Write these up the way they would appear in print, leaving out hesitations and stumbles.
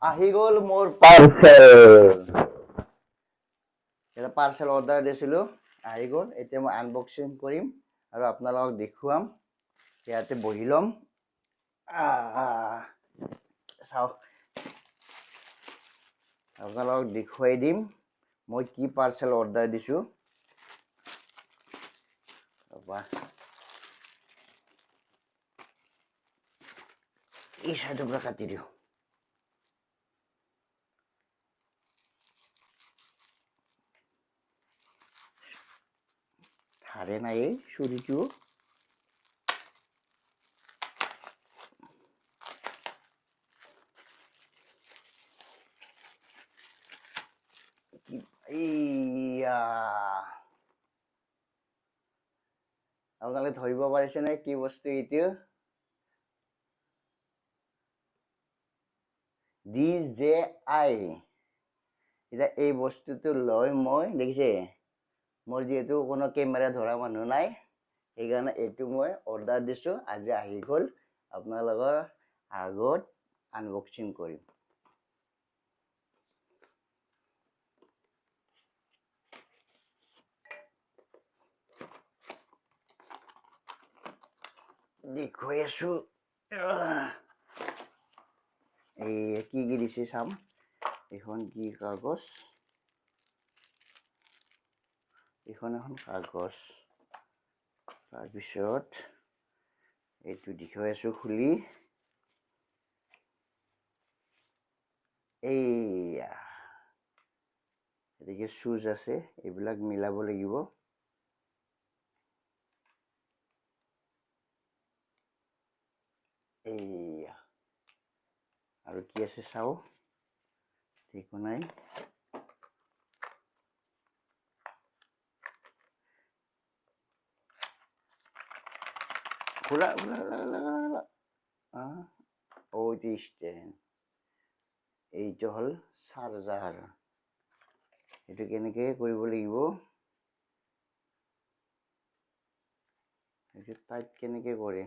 আহি গ'ল মোৰ পাৰ্চেল। এটা পাৰ্চেল অৰ্ডাৰ দিছিলোঁ, আহি গ'ল। এতিয়া মই আনবক্সিং কৰিম আৰু আপোনালোকক দেখুৱাম। ইয়াতে বহি ল'ম। চাওক, আপোনালোকক দেখুৱাই দিম মই কি পাৰ্চেল অৰ্ডাৰ দিছোঁ। এই চাইডৰ পৰা কাটি দিওঁ। ধাৰে নাই চুৰিটো। আপোনালোকে ধৰিব পাৰিছেনে কি বস্তু এইটো? DJI। এতিয়া এই বস্তুটো লৈ মই দেখিছে, মোৰ যিহেতু কোনো কেমেৰা ধৰা মানুহ নাই, সেইকাৰণে এইটো মই অৰ্ডাৰ দিছোঁ। আজি আহি গ'ল, আপোনালোকৰ আগত আনবক্সিং কৰিম। দেখুৱাই আছোঁ। এই কি কি দিছে চাম। এইখন কি কাগজ? এইখন এখন কাগজ। তাৰপিছত এইটো দেখুৱাই আছোঁ খুলি। এইয়া এদিকে চুজ আছে, এইবিলাক মিলাব লাগিব। এইয়া আৰু কি আছে চাওঁ, একো নাই। খোলা খোলা খোলা। এইটো ষ্টেণ্ড, এইটো হ'ল চাৰ্জাৰ। এইটো কেনেকে কৰিব লাগিব, এইটো টাইট কেনেকে কৰে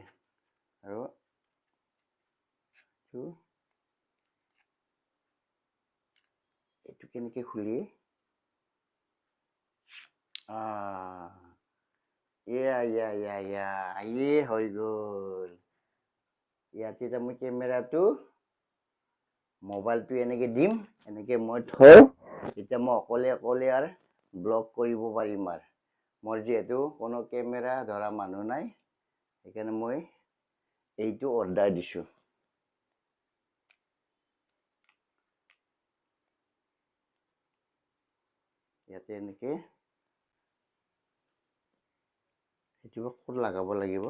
আৰু এইটো কেনেকে খুলি। হৈ গ'ল। ইয়াতে এতিয়া মই কেমেৰাটো, মোবাইলটো এনেকে দিম, এনেকে মই থৈ এতিয়া মই অকলে আৰু ব্লগ কৰিব পাৰিম। আৰু মোৰ যিহেতু কোনো কেমেৰা ধৰা মানুহ নাই, সেইকাৰণে মই এইটো অৰ্ডাৰ দিছোঁ। ইয়াতে এনেকে সেইটো ক'ত লগাব লাগিব,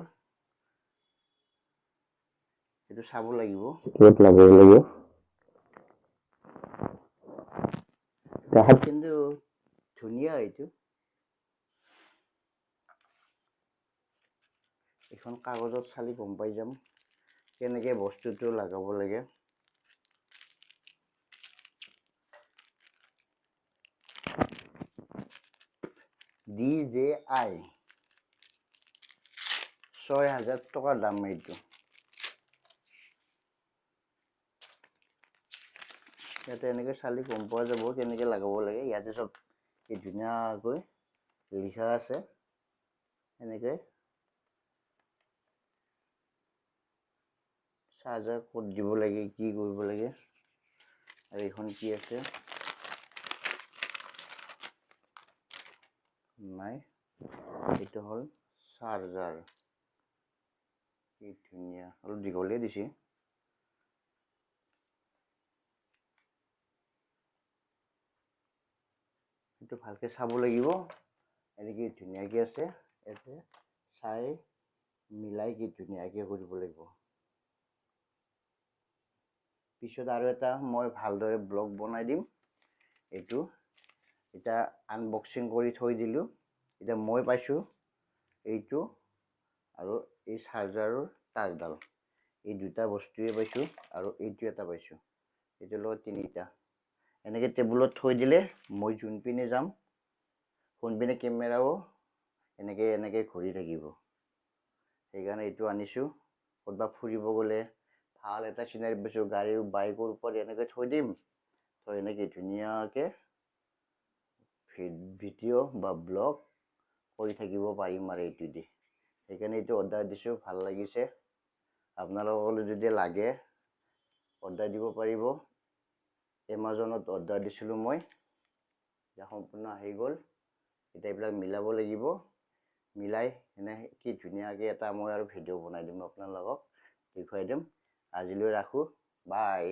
সেইটো চাব লাগিব ক'ত লগাব লাগিব। দেখাত কিন্তু ধুনীয়া। এইটো এখন কাগজত চালি গম পাই যাম কেনেকে বস্তুটো লগাব লাগে। DJI ৬,০০০ টকাৰ দাম এইটো। ইয়াতে এনেকে চালি গম পোৱা যাব কেনেকে লগাব লাগে। ইয়াতে চব ধুনীয়াকৈ লিখা আছে। এনেকে চাৰ্জাৰ ক'ত দিব লাগে, কি কৰিব লাগে। আৰু এইখন কি আছে নাই, এইটো হ'ল চাৰ্জাৰ। কি ধুনীয়া, অলপ দীঘলে দিছে। সেইটো ভালকে চাব লাগিব। এনেকে ধুনীয়াকে আছে, ইয়াতে চাই মিলাই কি ধুনীয়াকে কৰিব লাগিব। পিছত আৰু এটা মই ভালদৰে ব্লগ বনাই দিম। এইটো এতিয়া আনবক্সিং কৰি থৈ দিলোঁ। এতিয়া মই পাইছোঁ এইটো আৰু এই চাৰ্জাৰৰ তাঁৰডাল, এই দুটা বস্তুৱে পাইছোঁ। আৰু এইটো এটা পাইছোঁ, এইটোৰ লগত তিনিটা। এনেকে টেবুলত থৈ দিলে মই যোনপিনে যাম কোনপিনে কেমেৰাও এনেকে ঘূৰি থাকিব। সেইকাৰণে এইটো আনিছোঁ। ক'ৰবাত ফুৰিব গ'লে ভাল ভাল এটা চিনাৰী পাইছোঁ, গাড়ীৰ বাইকৰ ওপৰত এনেকৈ থৈ দিম, থৈ এনেকৈ ধুনীয়াকৈ ভিডিঅ' বা ব্লগ কৰি থাকিব পাৰিম আৰু এইটো দি। সেইকাৰণে এইটো অৰ্ডাৰ দিছোঁ, ভাল লাগিছে। আপোনালোকলৈ যদি লাগে অৰ্ডাৰ দিব পাৰিব। এমাজনত অৰ্ডাৰ দিছিলোঁ মই, এতিয়া সম্পূৰ্ণ আহি গ'ল। এতিয়া এইবিলাক মিলাব লাগিব, মিলাই এনে কি ধুনীয়াকৈ এটা মই আৰু ভিডিঅ' বনাই দিম, আপোনালোকক দেখুৱাই দিম। আজিলৈ ৰাখোঁ, বাই।